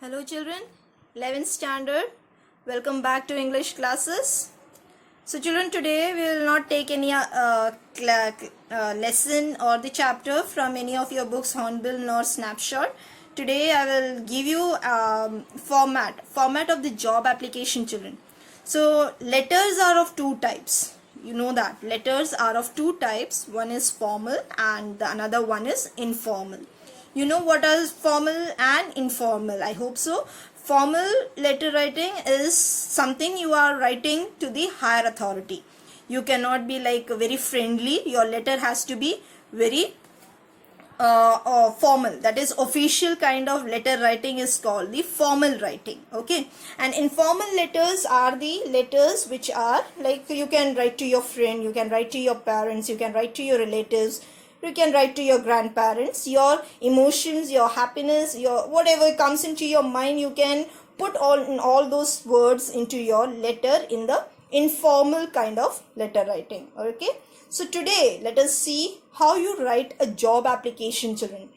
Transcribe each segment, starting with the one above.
Hello children, 11th standard, welcome back to English classes. So children, today we will not take any lesson or the chapter from any of your books, Hornbill nor Snapshot. Today I will give you format of the job application, children. So letters are of two types. You know that letters are of two types. One is formal and the another one is informal. You know what is formal and informal, I hope so. Formal letter writing is something you are writing to the higher authority. You cannot be like very friendly. Your letter has to be very formal, that is official kind of letter writing is called the formal writing. Okay, and informal letters are the letters which are like you can write to your friend, you can write to your parents, you can write to your relatives, you can write to your grandparents. Your emotions, your happiness, your whatever comes into your mind, you can put all those words into your letter in the informal kind of letter writing. Okay, so today let us see how you write a job application, children.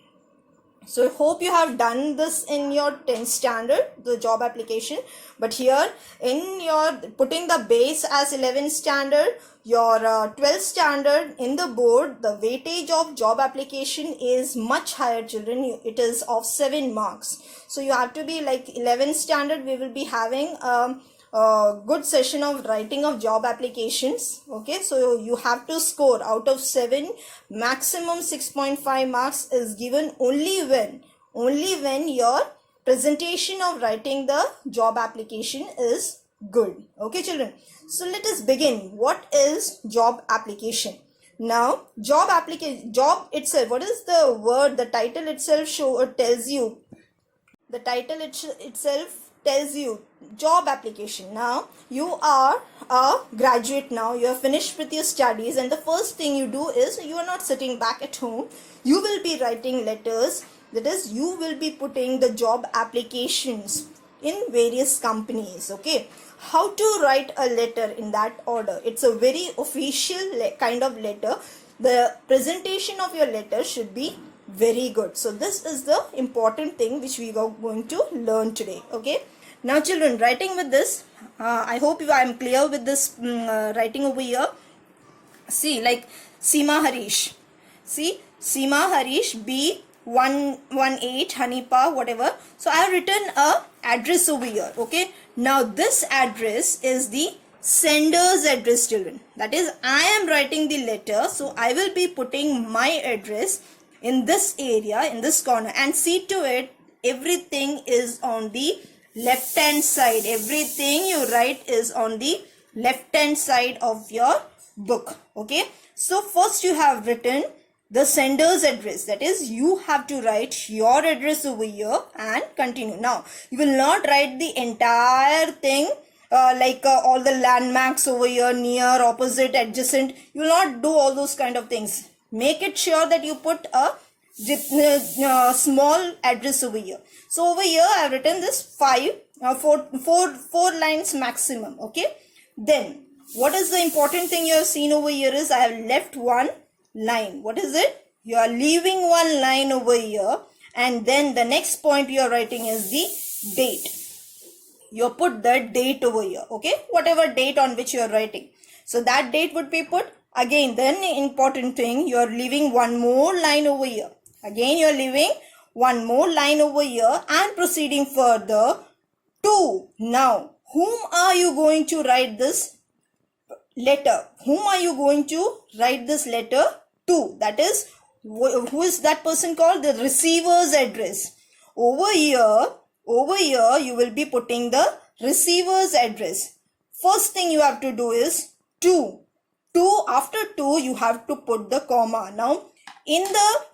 So I hope you have done this in your 10th standard, the job application. But here in your putting the base as 11th standard, your 12th standard in the board, the weightage of job application is much higher, children. It is of 7 marks. So you have to be like 11th standard, we will be having good session of writing of job applications. Okay, so you have to score out of 7, maximum 6.5 marks is given only when your presentation of writing the job application is good. Okay children, so let us begin. What is job application? Now job itself, what is the word, the title itself tells you, the title itself tells you job application. Now you are a graduate, now you are finished with your studies, and the first thing you do is you are not sitting back at home, you will be writing letters, that is you will be putting the job applications in various companies. Okay, how to write a letter in that order? It's a very official kind of letter. The presentation of your letter should be very good. So this is the important thing which we are going to learn today. Okay, now children, writing with this, I hope I am clear with this writing over here. See, like Seema Harish, see Seema Harish B118 Hanipa whatever. So I have written a address over here. Okay, now this address is the sender's address, children. That is, I am writing the letter, so I will be putting my address in this area, in this corner, and see to it everything is on the left hand side. Everything you write is on the left hand side of your book. Okay, so first you have written the sender's address, that is you have to write your address over here and continue. Now you will not write the entire thing all the landmarks over here, near, opposite, adjacent. You will not do all those kind of things. Make it sure that you put a small address over here. So over here I have written this four lines maximum. Okay, then what is the important thing you have seen over here is I have left one line. What is it? You are leaving one line over here, and then the next point you are writing is the date. You put the date over here. Okay, whatever date on which you are writing, so that date would be put. Again, then important thing, you are leaving one more line over here. Again you are leaving one more line over here and proceeding further to, now whom are you going to write this letter? Whom are you going to write this letter to? That is, who is that person called? The receiver's address. Over here you will be putting the receiver's address. First thing you have to do is to. After 2 you have to put the comma. Now in the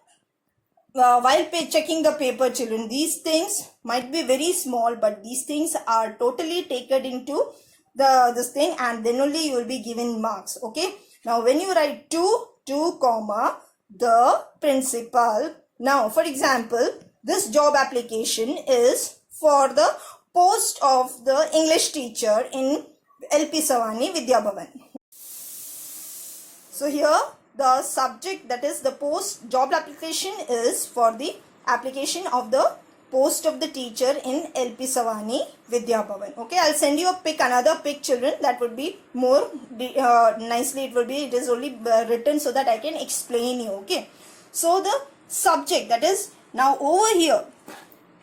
while checking the paper, children, these things might be very small, but these things are totally taken into this thing, and then only you will be given marks. Okay, now when you write to comma the principal. Now for example, this job application is for the post of the English teacher in LP Savani Vidya Bhavan. So here the subject, that is the post job application, is for the application of the post of the teacher in LP Savani Vidya Bhavan. Okay, I'll send you a pic, another pic, children. That would be more nicely. It is only written so that I can explain you. Okay, so the subject, that is now over here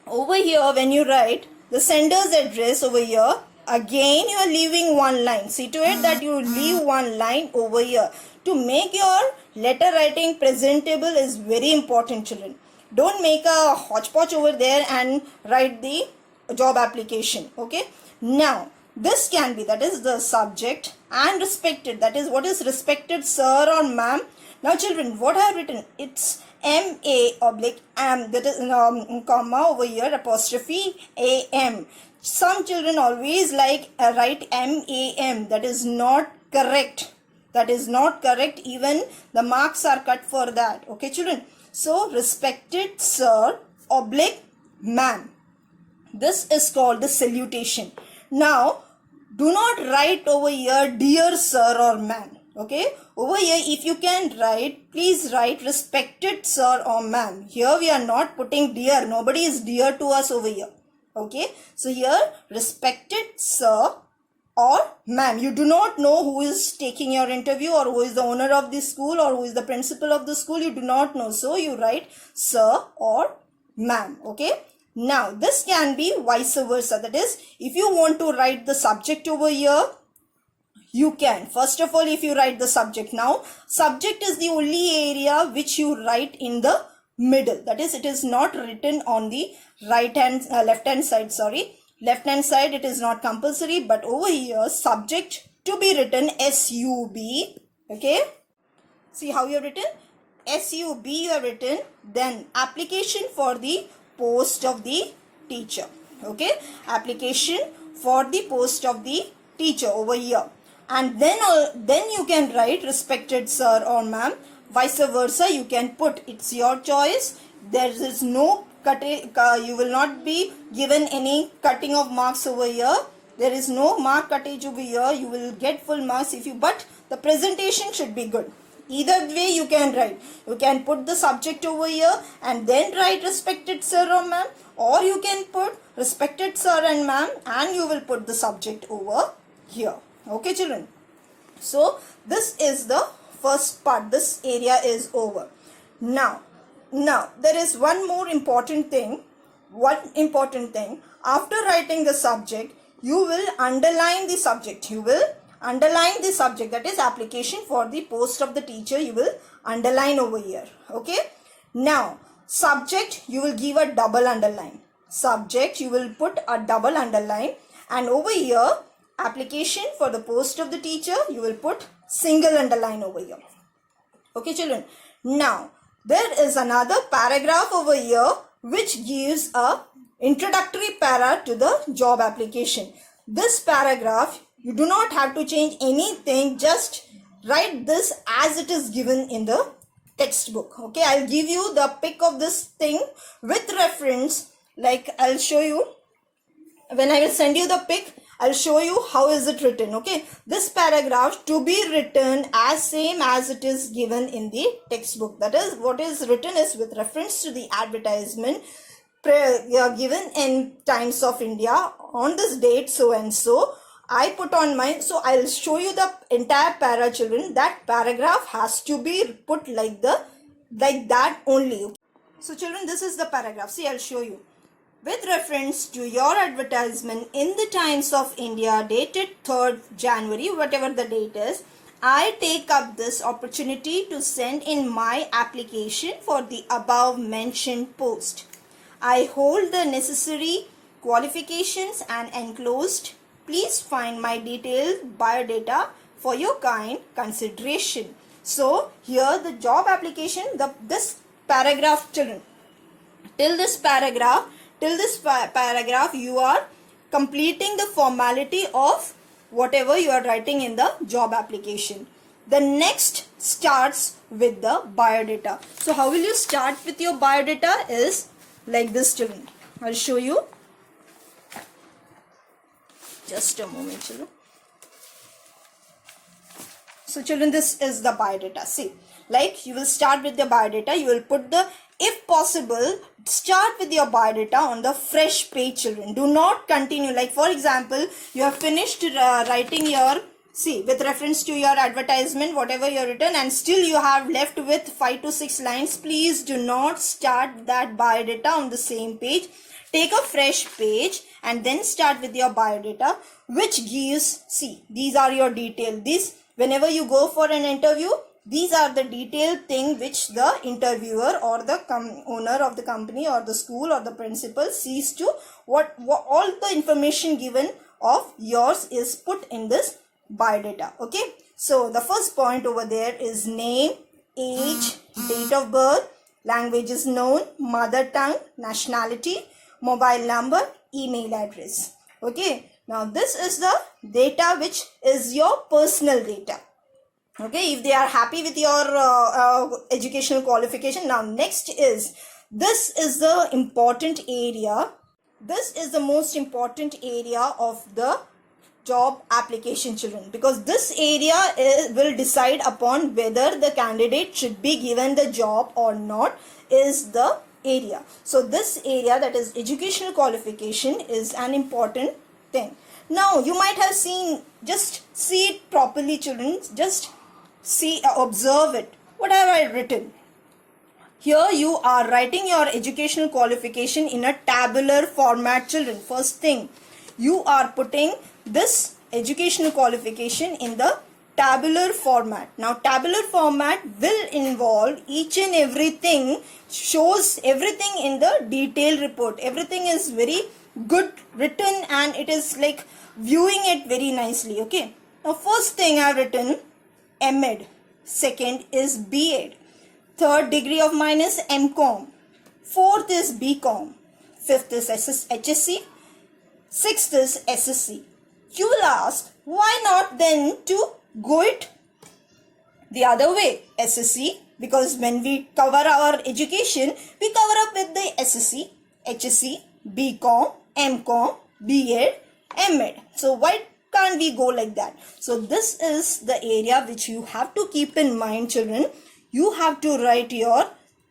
when you write the sender's address over here, again you are leaving one line. See to it that you leave one line over here. To make your letter writing presentable is very important, children. Don't make a hodgepodge over there and write the job application. Okay, now this can be, that is the subject, and respected, that is what is respected sir or ma'am. Now children, what I have written, it's MA/am, that is comma over here, apostrophe AM. Some children always like write MAM. That is not correct. That is not correct. Even the marks are cut for that. Okay children. So respected sir / ma'am. This is called the salutation. Now do not write over here dear sir or ma'am. Okay, over here if you can write, please write respected sir or ma'am. Here we are not putting dear. Nobody is dear to us over here. Okay, so here respected sir or ma'am. You do not know who is taking your interview, or who is the owner of the school, or who is the principal of the school. You do not know, so you write sir or ma'am. Okay, now this can be vice versa. That is, if you want to write the subject over here, you can. First of all, if you write the subject, now subject is the only area which you write in the middle. That is, it is not written on the left hand side, sorry. Left hand side it is not compulsory, but over here subject to be written SUB. Okay, see how you have written SUB, you have written. Then application for the post of the teacher. Okay, application for the post of the teacher over here. And then you can write respected sir or ma'am. Vice versa, you can put, it's your choice. There is no cutting, you will not be given any cutting of marks over here. There is no mark cuttage over here. You will get full marks if you, but the presentation should be good. Either way you can write. You can put the subject over here and then write respected sir or ma'am, or you can put respected sir and ma'am and you will put the subject over here. Okay children, so this is the first part. This area is over. Now there is one more important thing. After writing the subject, you will underline the subject. That is application for the post of the teacher. You will underline over here. Okay, now subject you will give a double underline. Subject you will put a double underline, and over here application for the post of the teacher, you will put single underline over here. Okay children, now there is another paragraph over here which gives a introductory para to the job application. This paragraph you do not have to change anything, just write this as it is given in the textbook. Okay, I'll give you the pic of this thing with reference. Like I'll show you when I will send you the pic. I'll show you how is it written. Okay, this paragraph to be written as same as it is given in the textbook. That is, what is written is with reference to the advertisement given in Times of India on this date so and so. I put on mine, so I'll show you the entire para children. That paragraph has to be put like that only. So children, this is the paragraph. See, I'll show you. With reference to your advertisement in the Times of India dated 3rd January, whatever the date is, I take up this opportunity to send in my application for the above mentioned post. I hold the necessary qualifications and enclosed. Please find my detailed biodata for your kind consideration. So here the job application, this paragraph children, till this paragraph you are completing the formality of whatever you are writing in the job application. The next starts with the biodata. So how will you start with your biodata is like this children. I'll show you. Just a moment children. So children, this is the biodata. See, like you will start with the biodata. You will put the if possible, start with your biodata on the fresh page, children. Do not continue. Like for example, you have finished writing your, see, with reference to your advertisement, whatever you have written, and still you have left with 5 to 6 lines. Please do not start that biodata on the same page. Take a fresh page and then start with your biodata, which gives, see, these are your details. This, whenever you go for an interview, these are the detailed thing which the interviewer or the owner of the company or the school or the principal sees to what all the information given of yours is put in this biodata. Okay, so the first point over there is name, age, date of birth, language is known, mother tongue, nationality, mobile number, email address. Okay, now this is the data which is your personal data. Okay, if they are happy with your educational qualification. Now next is, this is the important area. This is the most important area of the job application, children, because this area will decide upon whether the candidate should be given the job or not, is the area. So this area, that is educational qualification, is an important thing. Now you might have seen, just see it properly, children, just see, observe it. What have I written? Here you are writing your educational qualification in a tabular format, children. First thing, you are putting this educational qualification in the tabular format. Now tabular format will involve each and everything, shows everything in the detailed report. Everything is very good written and it is like viewing it very nicely. Okay, now first thing I have written MEd, second is BEd, third degree of mine is MCom, fourth is BCom, fifth is HSC, sixth is SSC. You will ask, why not then to go it the other way, SSC, because when we cover our education, we cover up with the SSC, HSC, BCom, MCom, BEd, MEd. So why can't we go like that? So this is the area which you have to keep in mind, children. You have to write your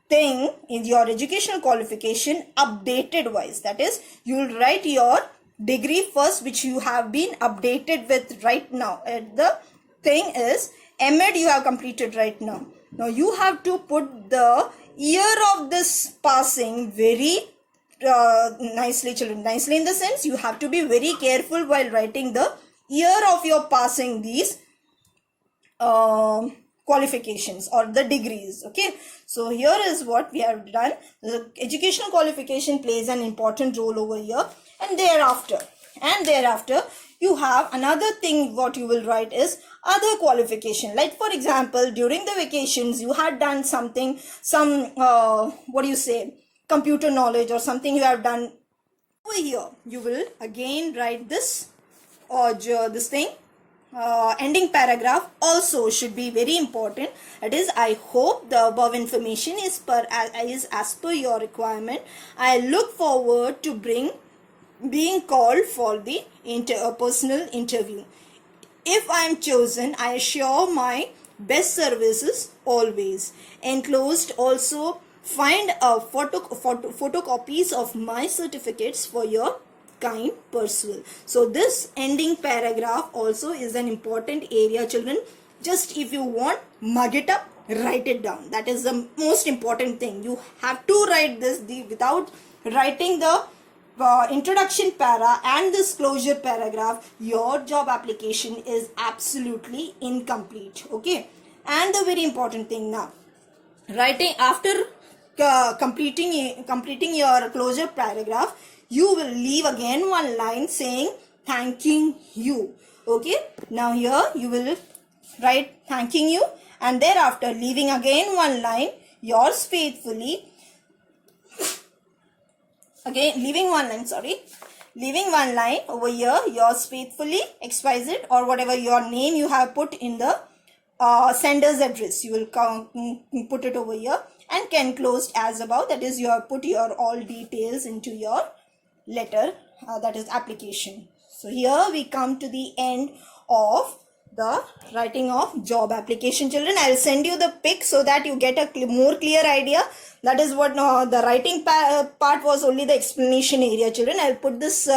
thing in your educational qualification updated wise. That is, you will write your degree first, which you have been updated with right now. The thing is, MEd you have completed right now. Now you have to put the year of this passing very nicely, children. Nicely in the sense, you have to be very careful while writing the year of your passing these qualifications or the degrees. Okay, so here is what we have done. The educational qualification plays an important role over here, and thereafter you have another thing. What you will write is other qualification. Like for example, during the vacations you had done something, some what do you say, computer knowledge or something you have done. Over here you will again write this, or this thing, ending paragraph also should be very important. That is, I hope the above information is as per your requirement. I look forward to being called for the personal interview. If I am chosen, I assure my best services always. Enclosed also find a photocopies of my certificates for your kind perusal. So this ending paragraph also is an important area, children. Just if you want, mug it up, write it down. That is the most important thing. You have to write this. Without writing the introduction para and this closure paragraph, your job application is absolutely incomplete. Okay, and the very important thing now, writing after completing your closure paragraph, you will leave again one line saying thanking you. Okay, now here you will write thanking you, and thereafter leaving again one line, yours faithfully. Again leaving one line over here, yours faithfully XYZ, or whatever your name you have put in the sender's address, you will put it over here, and can closed as above. That is, you have put your all details into your letter, that is application. So here we come to the end of the writing of job application. Children, I'll send you the pic so that you get a more clear idea. That is what the writing part was only the explanation area. Children, I'll put this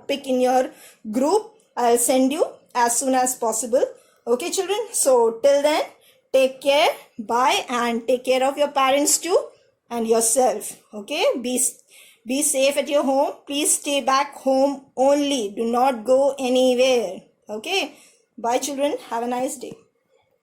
pic in your group. I'll send you as soon as possible. Okay children, so till then, take care, bye, and take care of your parents too and yourself. Okay, be safe at your home. Please stay back home only. Do not go anywhere. Okay, bye children, have a nice day.